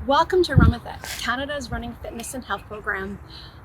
Welcome to Run With It, Canada's running fitness and health program.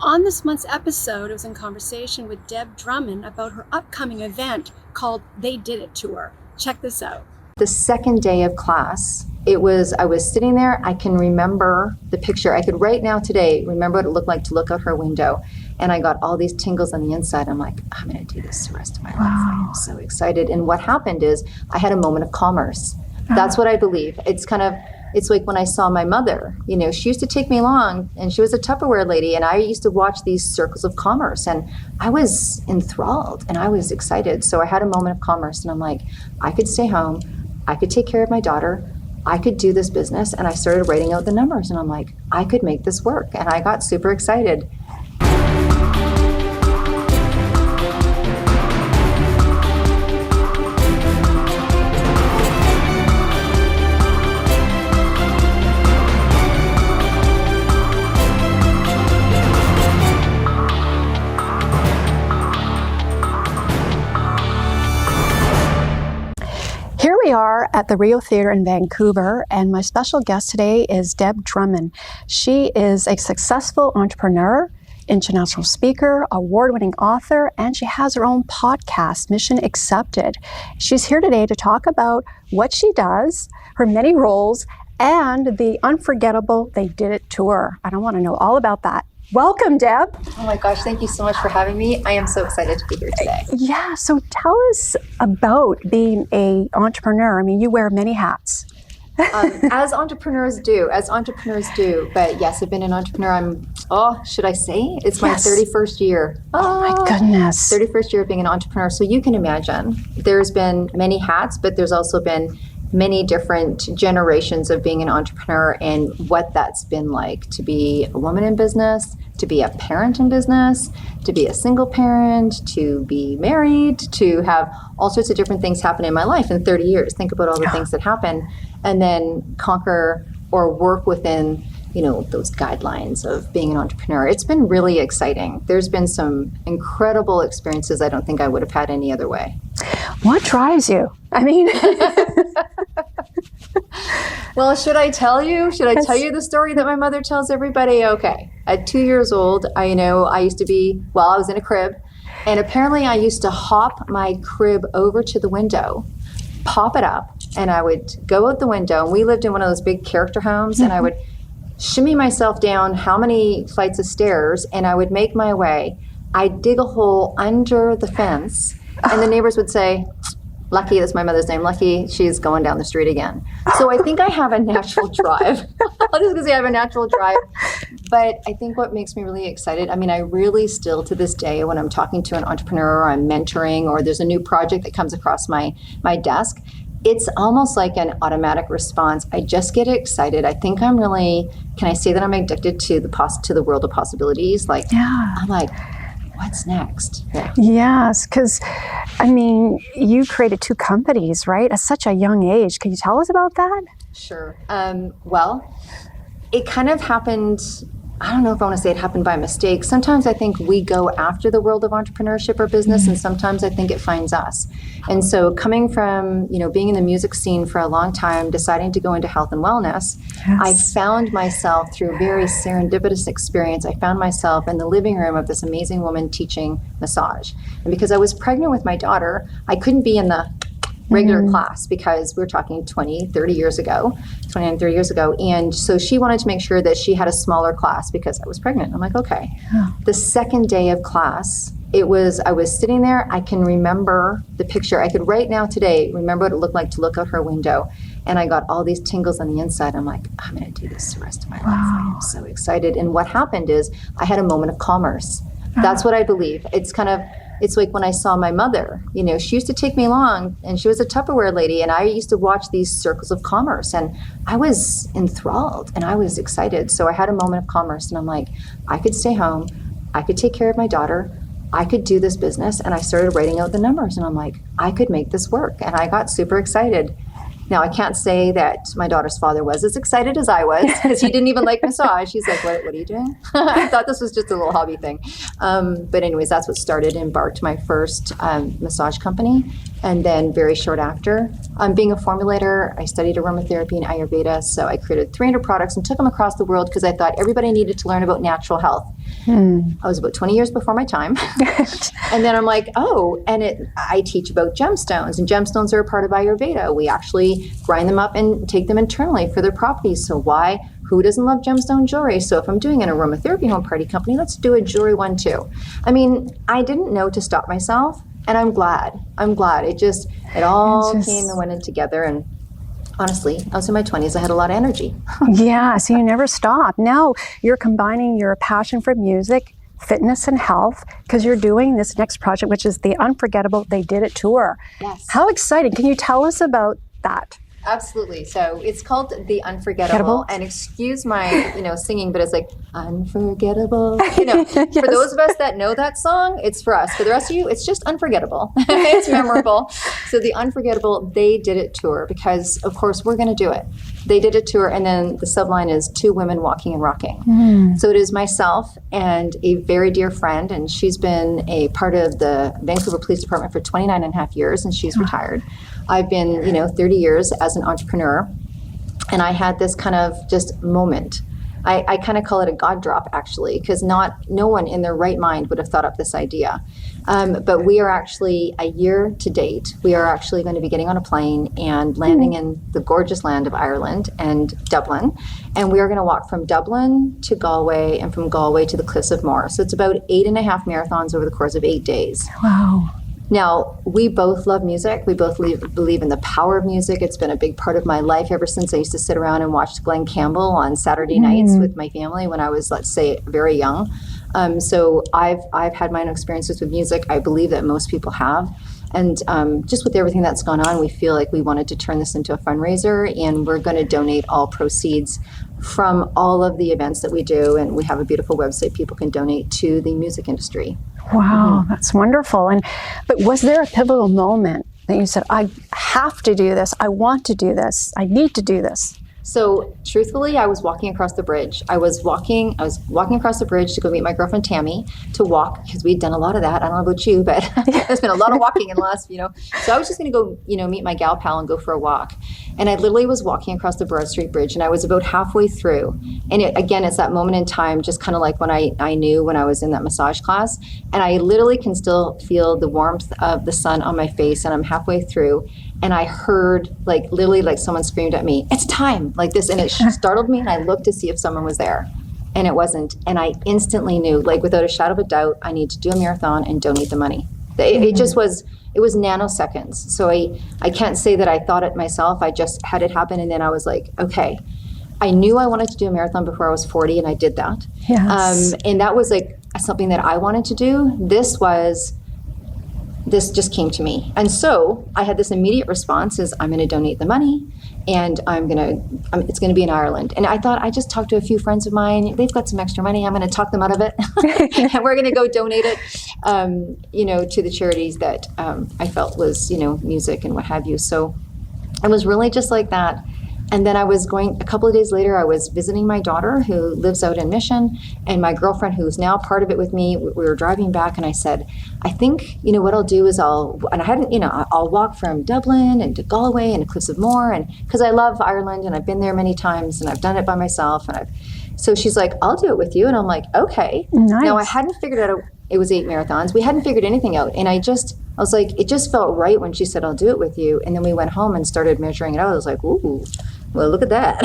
On this month's episode, I was in conversation with Deb Drummond about her upcoming event called They Did It Tour. Check this out. The second day of class, I was sitting there. I can remember the picture. I could right now today remember what it looked like to look out her window. And I got all these tingles on the inside. I'm like, I'm going to do this the rest of my life. I am so excited. And what happened is I had a moment of commerce. That's what I believe. It's like when I saw my mother, she used to take me along and she was a Tupperware lady and I used to watch these circles of commerce and I was enthralled and I was excited. So I had a moment of commerce and I'm like, I could stay home. I could take care of my daughter. I could do this business. And I started writing out the numbers and I'm like, I could make this work. And I got super excited. Here we are at the Rio Theatre in Vancouver, and my special guest today is Deb Drummond. She is a successful entrepreneur, international speaker, award-winning author, and she has her own podcast, Mission Accepted. She's here today to talk about what she does, her many roles, and the Unforgettable They Did It Tour. And I want to know all about that. Welcome, Deb. Oh my gosh, thank you so much for having me. I am so excited to be here today. Yeah, so tell us about being an entrepreneur. I mean, you wear many hats. As entrepreneurs do. But yes, I've been an entrepreneur. Should I say? It's my 31st year. Oh my goodness. 31st year of being an entrepreneur. So you can imagine there's been many hats, but there's also been many different generations of being an entrepreneur and what that's been like to be a woman in business, to be a parent in business, to be a single parent, to be married, to have all sorts of different things happen in my life in 30 years. Think about all the things that happen and then conquer or work within, those guidelines of being an entrepreneur. It's been really exciting. There's been some incredible experiences I don't think I would have had any other way. What drives you? I mean... Well, should I tell you? Should I tell you the story that my mother tells everybody? Okay. At 2 years old, I used to be, I was in a crib, and apparently I used to hop my crib over to the window, pop it up, and I would go out the window, and we lived in one of those big character homes, and I would shimmy myself down how many flights of stairs, and I would make my way. I'd dig a hole under the fence, and the neighbors would say, Lucky, that's my mother's name. Lucky, she's going down the street again. So I think I have a natural drive. I'm just going to say I have a natural drive. But I think what makes me really excited, I really still to this day, when I'm talking to an entrepreneur or I'm mentoring or there's a new project that comes across my desk, it's almost like an automatic response. I just get excited. I think can I say that I'm addicted to the world of possibilities? I'm like, what's next? Yeah. Yes, because, you created 2 companies, right? At such a young age. Can you tell us about that? Sure. It kind of happened, I don't know if I want to say it happened by mistake. Sometimes I think we go after the world of entrepreneurship or business, and sometimes I think it finds us. And so coming from, being in the music scene for a long time, deciding to go into health and wellness, I found myself through a very serendipitous experience. I found myself in the living room of this amazing woman teaching massage. And because I was pregnant with my daughter, I couldn't be in the regular class because we're talking 29, 30 years ago. And so she wanted to make sure that she had a smaller class because I was pregnant. I'm like, okay. Yeah. The second day of class, I was sitting there. I can remember the picture. I could right now today remember what it looked like to look out her window. And I got all these tingles on the inside. I'm like, I'm going to do this the rest of my life. I am so excited. And what happened is I had a moment of commerce. That's what I believe. It's like when I saw my mother, she used to take me along and she was a Tupperware lady and I used to watch these circles of commerce and I was enthralled and I was excited. So I had a moment of commerce and I'm like, I could stay home. I could take care of my daughter. I could do this business. And I started writing out the numbers and I'm like, I could make this work. And I got super excited. Now, I can't say that my daughter's father was as excited as I was because he didn't even like massage. He's like, what are you doing? I thought this was just a little hobby thing. But anyways, that's what embarked my first massage company. And then very short after, being a formulator, I studied aromatherapy and Ayurveda. So I created 300 products and took them across the world because I thought everybody needed to learn about natural health. I was about 20 years before my time. And then I'm like, I teach about gemstones, and gemstones are a part of Ayurveda. We actually grind them up and take them internally for their properties. So who doesn't love gemstone jewelry? So if I'm doing an aromatherapy home party company, let's do a jewelry one too. I mean, I didn't know to stop myself, and I'm glad. It all came and went in together. And honestly, I was in my 20s. I had a lot of energy. Yeah, so you never stop. Now you're combining your passion for music, fitness, and health, because you're doing this next project, which is the Unforgettable They Did It tour. Yes. How exciting. Can you tell us about that? Absolutely. So it's called The Unforgettable. And excuse my, singing, but it's like, unforgettable. Yes. For those of us that know that song, it's for us. For the rest of you, it's just unforgettable. It's memorable. So The Unforgettable They Did It tour, because, of course, we're going to do it. They did a tour, and then the subline is two women walking and rocking. So it is myself and a very dear friend, and she's been a part of the Vancouver Police Department for 29 and a half years, and she's retired. I've been, 30 years as an entrepreneur, and I had this kind of just moment. I kind of call it a God drop, actually, because no one in their right mind would have thought up this idea. But we are actually, a year to date, we are actually going to be getting on a plane and landing in the gorgeous land of Ireland and Dublin. And we are going to walk from Dublin to Galway and from Galway to the Cliffs of Moher. So it's about 8.5 marathons over the course of 8 days. Wow. Now, we both love music. We both believe in the power of music. It's been a big part of my life ever since I used to sit around and watch Glenn Campbell on Saturday nights with my family when I was, let's say, very young. So I've had my own experiences with music. I believe that most people have. And just with everything that's gone on, we feel like we wanted to turn this into a fundraiser, and we're going to donate all proceeds from all of the events that we do. And we have a beautiful website people can donate to the music industry. Wow, that's wonderful. But was there a pivotal moment that you said, I have to do this, I want to do this, I need to do this? So truthfully, I was walking across the bridge. I was walking across the bridge to go meet my girlfriend Tammy to walk, because we'd done a lot of that. I don't know about you, but there's been a lot of walking in the last, So I was just going to go, meet my gal pal and go for a walk. And I literally was walking across the Broad Street Bridge, and I was about halfway through. And it's that moment in time, just kind of like when I knew when I was in that massage class. And I literally can still feel the warmth of the sun on my face, and I'm halfway through. And I heard literally someone screamed at me, "It's time," like this. And it startled me, and I looked to see if someone was there. And it wasn't. And I instantly knew, without a shadow of a doubt, I need to do a marathon and donate the money. It just was, it was nanoseconds. So I can't say that I thought it myself. I just had it happen. And then I was like, okay, I knew I wanted to do a marathon before I was 40, and I did that. Yes. And that was something that I wanted to do. This just came to me. And so I had this immediate response is, I'm going to donate the money, and it's going to be in Ireland. And I thought, I just talked to a few friends of mine. They've got some extra money. I'm going to talk them out of it. And we're going to go donate it, to the charities that I felt was, music and what have you. So it was really just like that. And then a couple of days later, I was visiting my daughter who lives out in Mission, and my girlfriend who's now part of it with me. We were driving back, and I said, I think, what I'll do is I'll walk from Dublin and to Galway and to Cliffs of Moher, and because I love Ireland and I've been there many times and I've done it by myself. So she's like, I'll do it with you. And I'm like, okay. Nice. Now I hadn't figured out, it was 8 marathons. We hadn't figured anything out. And I was like, it just felt right when she said, I'll do it with you. And then we went home and started measuring it out. I was like, ooh, well, look at that.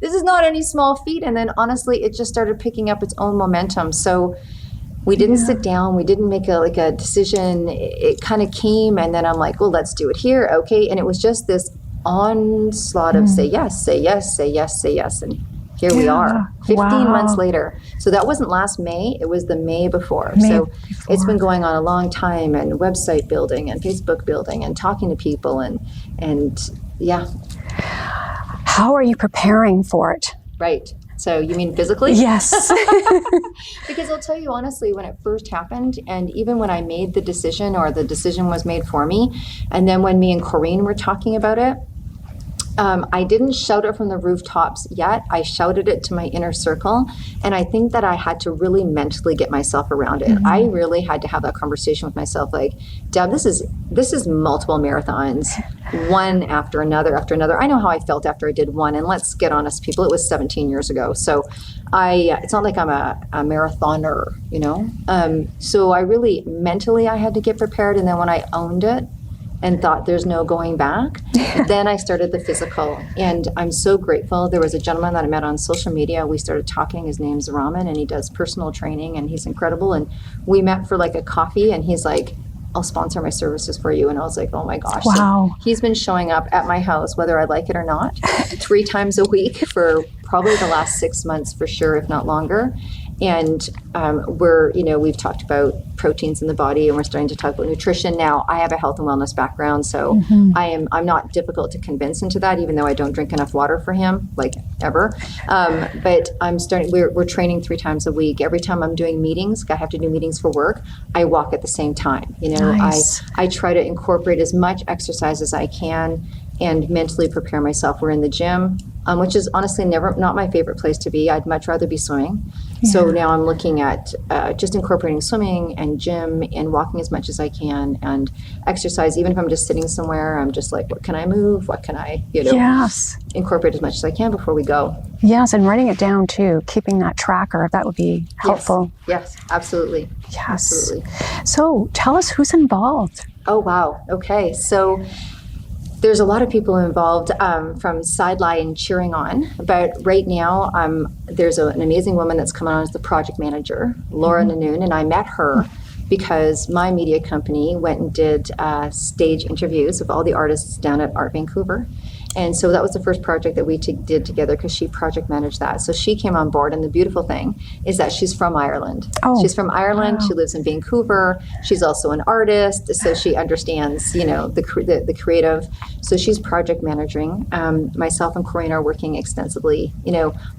This is not any small feat. And then honestly, it just started picking up its own momentum. So we didn't sit down. We didn't make a decision. It kind of came, and then I'm like, well, let's do it here. Okay. And it was just this onslaught of say yes, say yes, say yes, say yes. And here we are 15 months later. So that wasn't last May, it was the May before. It's been going on a long time, and website building and Facebook building and talking to people and yeah. How are you preparing for it? Right. So you mean physically? Yes. Because I'll tell you honestly, when it first happened, and even when I made the decision, or the decision was made for me, and then when me and Corrine were talking about it, I didn't shout it from the rooftops yet. I shouted it to my inner circle. And I think that I had to really mentally get myself around it. I really had to have that conversation with myself, like, Deb, this is multiple marathons, one after another after another. I know how I felt after I did one. And let's get honest, people, it was 17 years ago. So it's not like I'm a marathoner, So I really, mentally, I had to get prepared. And then when I owned it, and thought there's no going back, then I started the physical. And I'm so grateful. There was a gentleman that I met on social media. We started talking. His name's Raman, and he does personal training, and he's incredible. And we met for like a coffee, and he's like, I'll sponsor my services for you. And I was like, oh my gosh. Wow. So he's been showing up at my house, whether I like it or not, 3 times a week for probably the last 6 months for sure, if not longer. And we've talked about proteins in the body, and we're starting to talk about nutrition now. I have a health and wellness background, so I'm not difficult to convince into that, even though I don't drink enough water for him, like ever. But we're training 3 times a week. Every time I'm doing meetings, I have to do meetings for work, I walk at the same time. Nice. I try to incorporate as much exercise as I can and mentally prepare myself. We're in the gym, which is honestly not my favorite place to be. I'd much rather be swimming. Yeah. So now I'm looking at just incorporating swimming and gym and walking as much as I can and exercise. Even if I'm just sitting somewhere, I'm just like, what can I move? What can I, Yes. incorporate as much as I can before we go. Yes, and writing it down too, keeping that tracker, that would be helpful. Yes, absolutely. Yes. Absolutely. So tell us who's involved. Oh, wow. Okay. So there's a lot of people involved from sideline cheering on, but right now there's an amazing woman that's coming on as the project manager, Laura Nanoon, and I met her because my media company went and did stage interviews of all the artists down at Art Vancouver. And so that was the first project that we did together because she project managed that. So she came on board, and the beautiful thing is that she's from Ireland. Oh, she's from Ireland. wow. She lives in Vancouver. She's also an artist, so she understands, the creative. So she's project managing. Myself and Corinne are working extensively,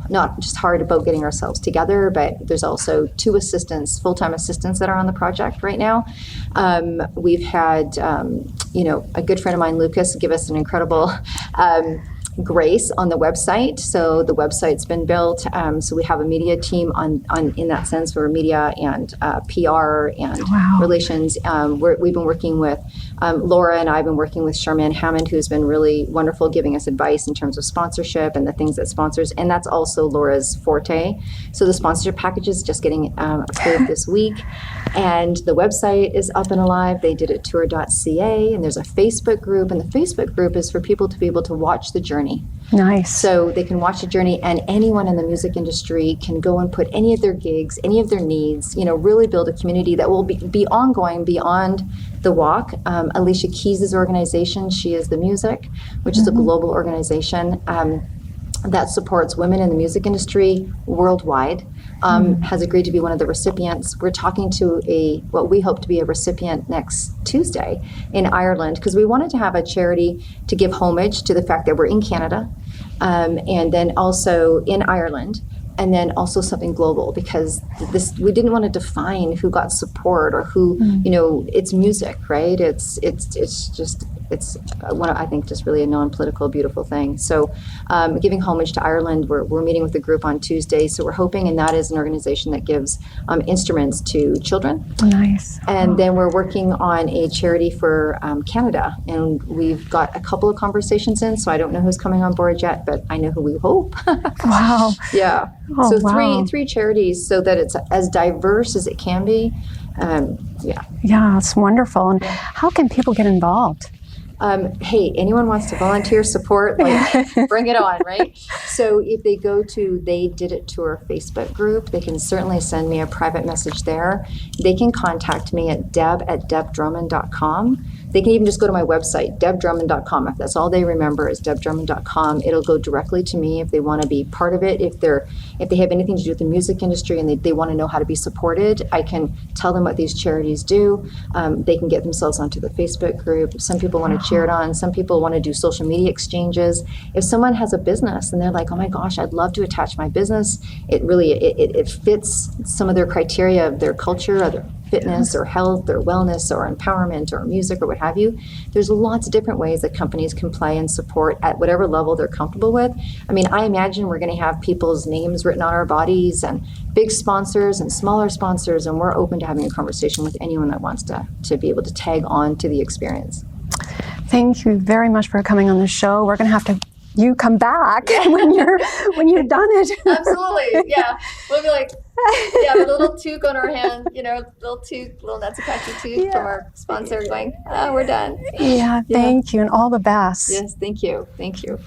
not just hard about getting ourselves together, but there's also 2 assistants, full-time assistants that are on the project right now. We've had, a good friend of mine, Lucas, give us an incredible grace on the website. So the website's been built. So we have a media team on in that sense for media and PR and relations. We've been working with Laura, and I've been working with Charmaine Hammond, who's been really wonderful, giving us advice in terms of sponsorship and the things that sponsors. And that's also Laura's forte. So the sponsorship package is just getting approved this week. And the website is up and alive. They did it tour.ca, and there's a Facebook group. And the Facebook group is for people to be able to watch the journey. Nice. So they can watch the journey, and anyone in the music industry can go and put any of their gigs, any of their needs, really build a community that will be ongoing beyond the walk. Alicia Keys' organization, She Is the Music, which is a global organization that supports women in the music industry worldwide, has agreed to be one of the recipients. We're talking to what we hope to be a recipient next Tuesday in Ireland, because we wanted to have a charity to give homage to the fact that we're in Canada, and then also in Ireland, and then also something global, because we didn't want to define who got support or who, it's music, right? It's I think just really a non-political, beautiful thing. So giving homage to Ireland, we're meeting with the group on Tuesday. So we're hoping, and that is an organization that gives instruments to children. Nice. And then we're working on a charity for Canada, and we've got a couple of conversations in, so I don't know who's coming on board yet, but I know who we hope. Wow. Yeah. Oh, so wow. three charities, so that it's as diverse as it can be. Yeah, it's wonderful. And how can people get involved? Hey, anyone wants to volunteer, support, bring it on, right? So if they go to They Did It Tour Facebook group, they can certainly send me a private message there. They can contact me at deb@debdrummond.com. They can even just go to my website, debdrummond.com. If that's all they remember is debdrummond.com, it'll go directly to me if they want to be part of it. If they have anything to do with the music industry and they want to know how to be supported, I can tell them what these charities do. They can get themselves onto the Facebook group. Some people want to cheer it on. Some people want to do social media exchanges. If someone has a business and they're like, oh my gosh, I'd love to attach my business, it really fits some of their criteria of their culture, fitness or health or wellness or empowerment or music or what have you. There's lots of different ways that companies can play and support at whatever level they're comfortable with. I mean, I imagine we're going to have people's names written on our bodies and big sponsors and smaller sponsors, and we're open to having a conversation with anyone that wants to be able to tag on to the experience. Thank you very much for coming on the show. We're going to have to you come back when you've done it. Absolutely, yeah. We'll be like, yeah, with a little toque on our hand, little toque, little Natsukachi toque from our sponsor going, oh, we're done. Yeah, thank you, and all the best. Yes, thank you. Thank you.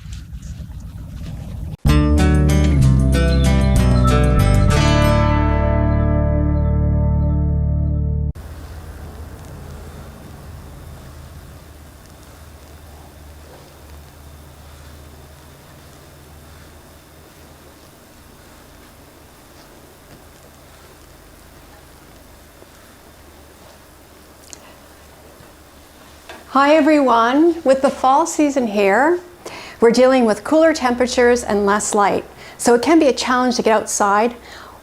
Hi everyone. With the fall season here, we're dealing with cooler temperatures and less light. So it can be a challenge to get outside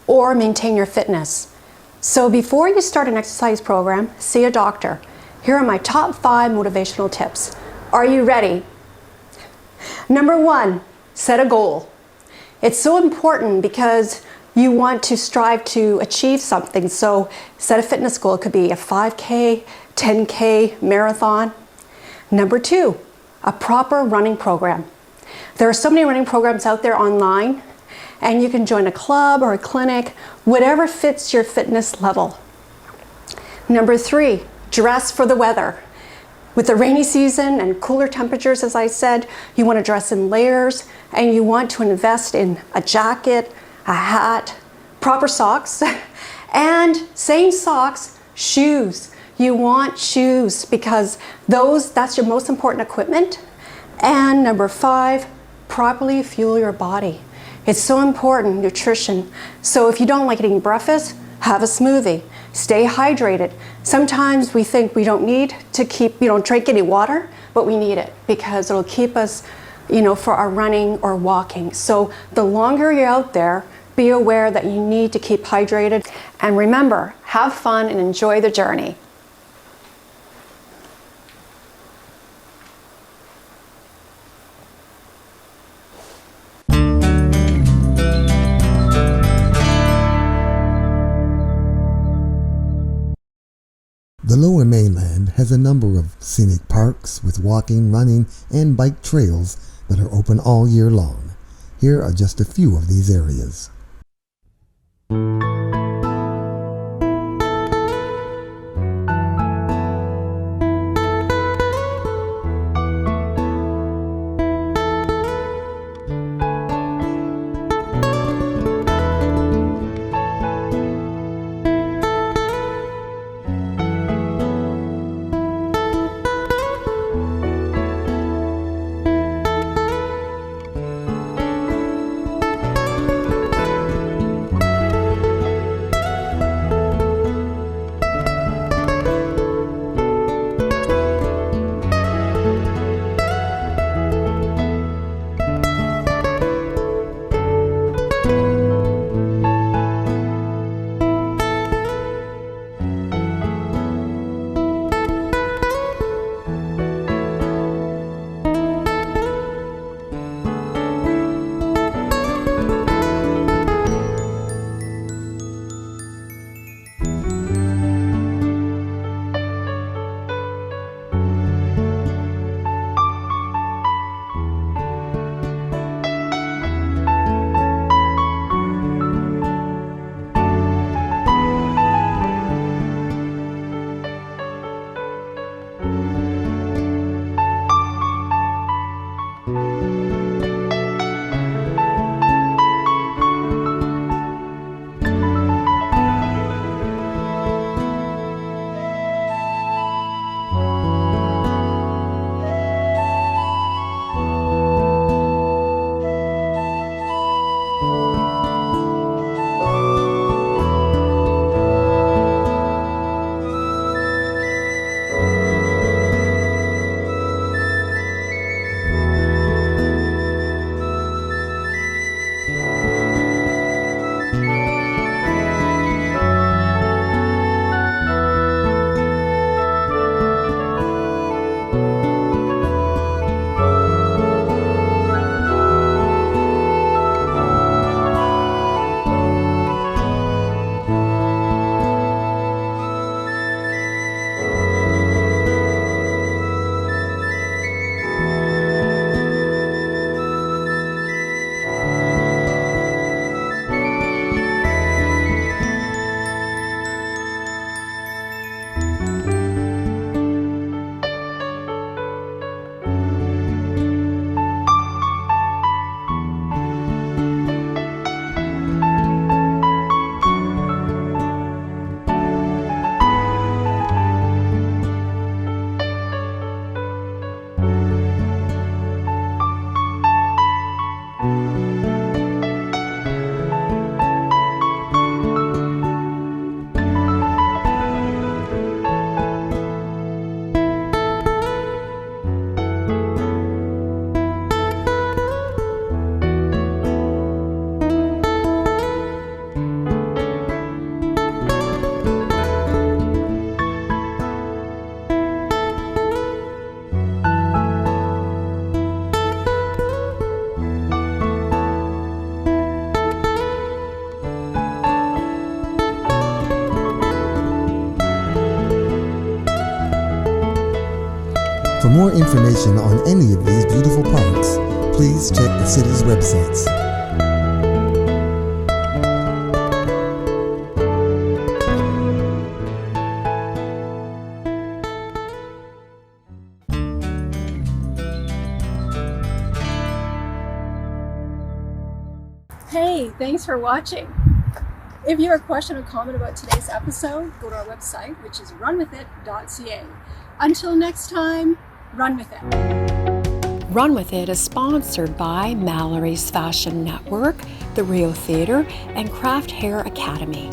or maintain your fitness. So before you start an exercise program, see a doctor. Here are my top 5 motivational tips. Are you ready? Number 1, set a goal. It's so important because you want to strive to achieve something. So set a fitness goal. It could be a 5K, 10K, marathon. Number 2, a proper running program. There are so many running programs out there online, and you can join a club or a clinic, whatever fits your fitness level. Number 3, dress for the weather. With the rainy season and cooler temperatures, as I said, you want to dress in layers, and you want to invest in a jacket, a hat, proper socks, and same socks, shoes. You want shoes because that's your most important equipment. And number 5, properly fuel your body. It's so important, nutrition. So if you don't like eating breakfast, have a smoothie. Stay hydrated. Sometimes we think we don't need to drink any water, but we need it because it'll keep us, for our running or walking. So the longer you're out there, be aware that you need to keep hydrated. And remember, have fun and enjoy the journey. The Lower Mainland has a number of scenic parks with walking, running, and bike trails that are open all year long. Here are just a few of these areas. For more information on any of these beautiful parks, please check the city's websites. Hey, thanks for watching. If you have a question or comment about today's episode, go to our website, which is runwithit.ca. Until next time, run with it. Run With It is sponsored by Mallory's Fashion Network, the Rio Theater, and Craft Hair Academy.